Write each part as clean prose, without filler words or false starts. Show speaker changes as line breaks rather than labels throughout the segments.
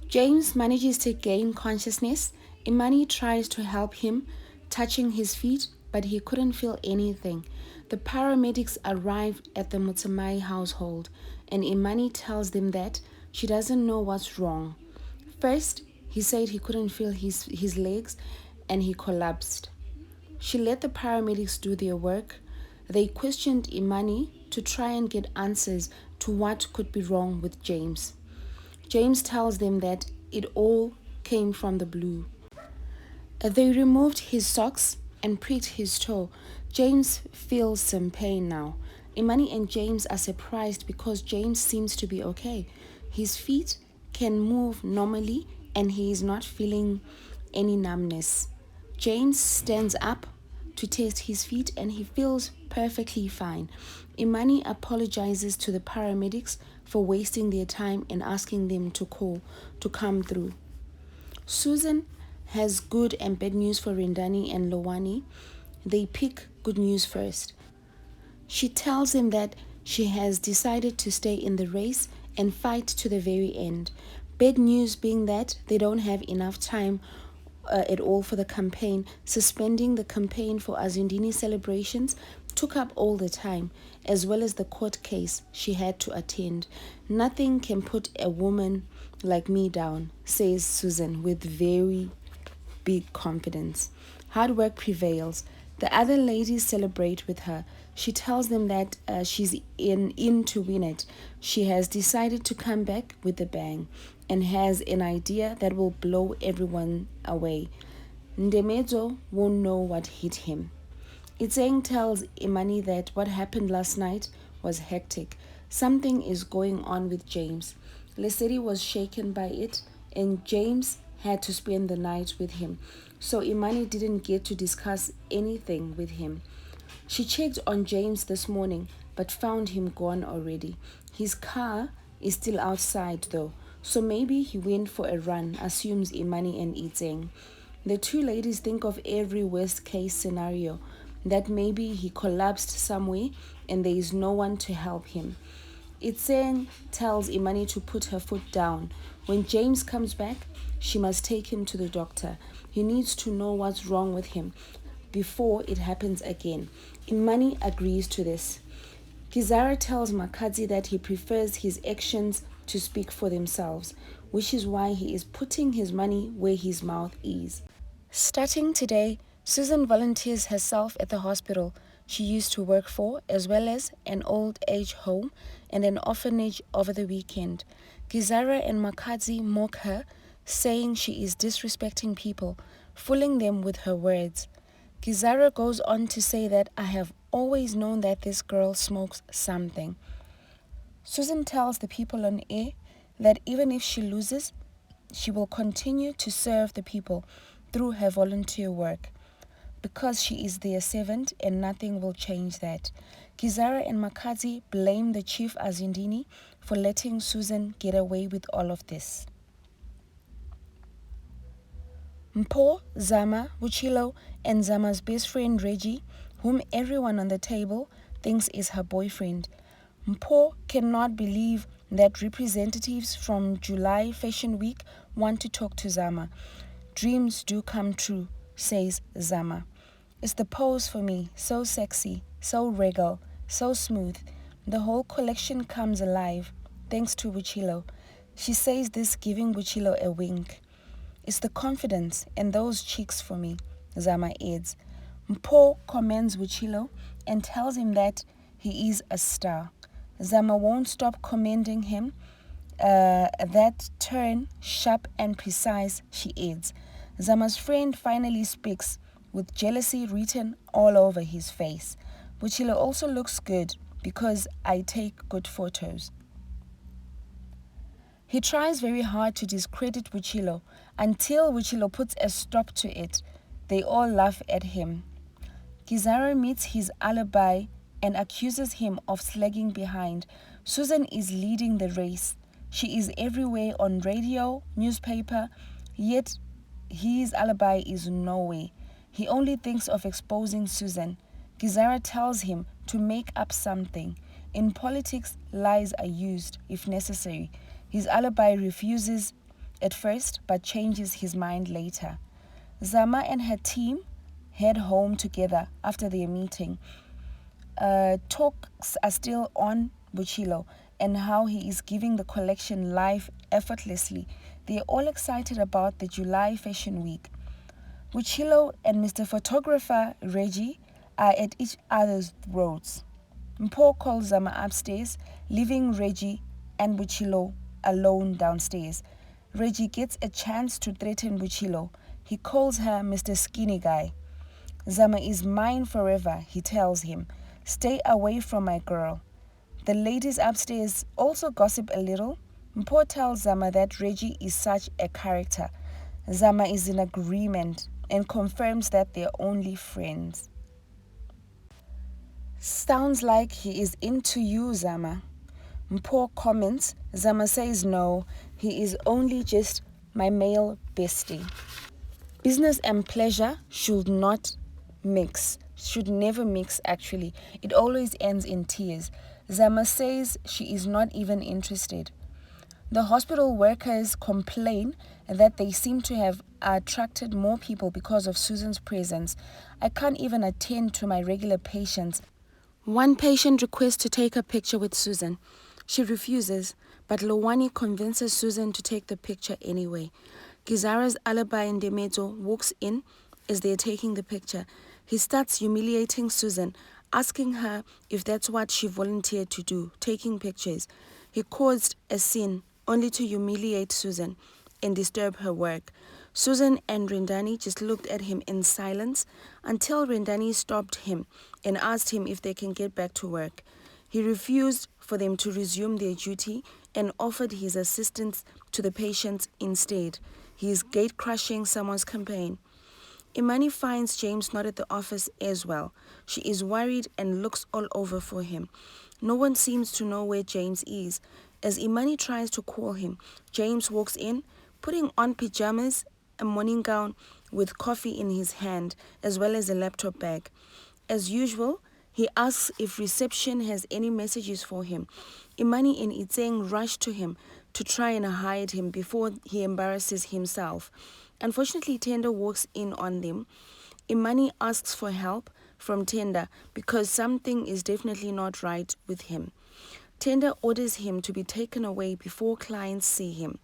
James manages to gain consciousness. Imani tries to help him, touching his feet, but he couldn't feel anything. The paramedics arrive at the Mutamai household, and Imani tells them that she doesn't know what's wrong. First, he said he couldn't feel his legs and he collapsed. She let the paramedics do their work. They questioned Imani to try and get answers to what could be wrong with James. James tells them that it all came from the blue. They removed his socks and pricked his toe. James feels some pain now. Imani and James are surprised because James seems to be okay. His feet can move normally and he is not feeling any numbness. James stands up to test his feet and he feels perfectly fine. Imani apologizes to the paramedics for wasting their time and asking them to come through. Susan has good and bad news for Rindani and Lowani. They pick good news first. She tells him that she has decided to stay in the race and fight to the very end. Bad news being that they don't have enough time at all for the campaign. Suspending the campaign for Azindini celebrations took up all the time, as well as the court case she had to attend. Nothing can put a woman like me down, says Susan with very big confidence. Hard work prevails. The other ladies celebrate with her. She tells them that she's in to win it. She has decided to come back with a bang and has an idea that will blow everyone away. Ndemezo won't know what hit him. Itseng tells Imani that what happened last night was hectic. Something is going on with James. Lesedi was shaken by it and James had to spend the night with him. So Imani didn't get to discuss anything with him. She checked on James this morning but found him gone already. His car is still outside though, so maybe he went for a run, assumes Imani and Itseng. The two ladies think of every worst case scenario, that maybe he collapsed somewhere and there is no one to help him. Itseng tells Imani to put her foot down. When James comes back, she must take him to the doctor. He needs to know what's wrong with him before it happens again. Imani agrees to this. Kizara tells Makadzi that he prefers his actions to speak for themselves, which is why he is putting his money where his mouth is. Starting today, Susan volunteers herself at the hospital she used to work for, as well as an old age home and an orphanage over the weekend. Kizara and Makadzi mock her, saying she is disrespecting people, fooling them with her words. Kizara goes on to say that I have always known that this girl smokes something. Susan tells the people on air that even if she loses, she will continue to serve the people through her volunteer work because she is their servant and nothing will change that. Kizara and Makadzi blame the chief Azindini for letting Susan get away with all of this. Mpo, Zama, Buchilo, and Zama's best friend Reggie, whom everyone on the table thinks is her boyfriend. Mpo cannot believe that representatives from July Fashion Week want to talk to Zama. Dreams do come true, says Zama. It's the pose for me, so sexy, so regal, so smooth. The whole collection comes alive, thanks to Buchilo. She says this giving Buchilo a wink. It's the confidence and those cheeks for me, Zama adds. Mpo commends Buchilo and tells him that he is a star. Zama won't stop commending him. That turn, sharp and precise, she adds. Zama's friend finally speaks, with jealousy written all over his face. Buchilo also looks good because I take good photos. He tries very hard to discredit Buchilo until Buchilo puts a stop to it. They all laugh at him. Kizara meets his alibi and accuses him of slagging behind. Susan is leading the race. She is everywhere on radio, newspaper, yet his alibi is nowhere. He only thinks of exposing Susan. Kizara tells him to make up something. In politics, lies are used if necessary. His alibi refuses at first but changes his mind later. Zama and her team head home together after their meeting. Talks are still on Buchilo and how he is giving the collection life effortlessly. They are all excited about the July Fashion Week. Buchilo and Mr. Photographer Reggie are at each other's throats. Mpo calls Zama upstairs, leaving Reggie and Buchilo alone downstairs. Reggie gets a chance to threaten Buchilo. He calls her Mr. Skinny Guy. Zama is mine forever, he tells him. Stay away from my girl. The ladies upstairs also gossip a little. Mpo tells Zama that Reggie is such a character. Zama is in agreement and confirms that they're only friends. Sounds like he is into you, Zama. Mpo comments. Zama says no, he is only just my male bestie. Business and pleasure should never mix actually. It always ends in tears. Zama says she is not even interested. The hospital workers complain that they seem to have attracted more people because of Susan's presence. I can't even attend to my regular patients. One patient requests to take a picture with Susan. She refuses, but Lowani convinces Susan to take the picture anyway. Gizara's alibi in Demeto walks in as they're taking the picture. He starts humiliating Susan, asking her if that's what she volunteered to do, taking pictures. He caused a scene only to humiliate Susan and disturb her work. Susan and Rendani just looked at him in silence until Rendani stopped him and asked him if they can get back to work. He refused for them to resume their duty and offered his assistance to the patients instead. He is gate-crushing someone's campaign. Imani finds James not at the office as well. She is worried and looks all over for him. No one seems to know where James is. As Imani tries to call him, James walks in, putting on pajamas, a morning gown with coffee in his hand, as well as a laptop bag. As usual, he asks if reception has any messages for him. Imani and Itseng rush to him to try and hide him before he embarrasses himself. Unfortunately, Tenda walks in on them. Imani asks for help from Tenda because something is definitely not right with him. Tenda orders him to be taken away before clients see him.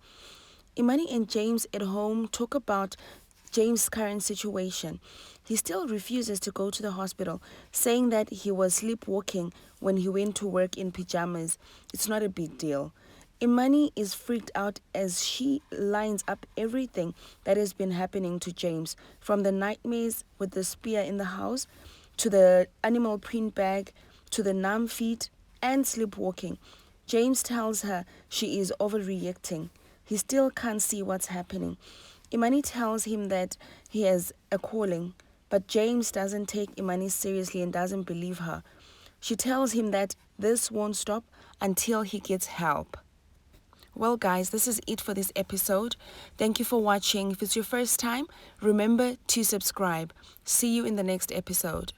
Imani and James at home talk about James' current situation. He still refuses to go to the hospital, saying that he was sleepwalking when he went to work in pajamas. It's not a big deal. Imani is freaked out as she lines up everything that has been happening to James, from the nightmares with the spear in the house, to the animal print bag, to the numb feet and sleepwalking. James tells her she is overreacting. He still can't see what's happening. Imani tells him that he has a calling, but James doesn't take Imani seriously and doesn't believe her. She tells him that this won't stop until he gets help. Well, guys, this is it for this episode. Thank you for watching. If it's your first time, remember to subscribe. See you in the next episode.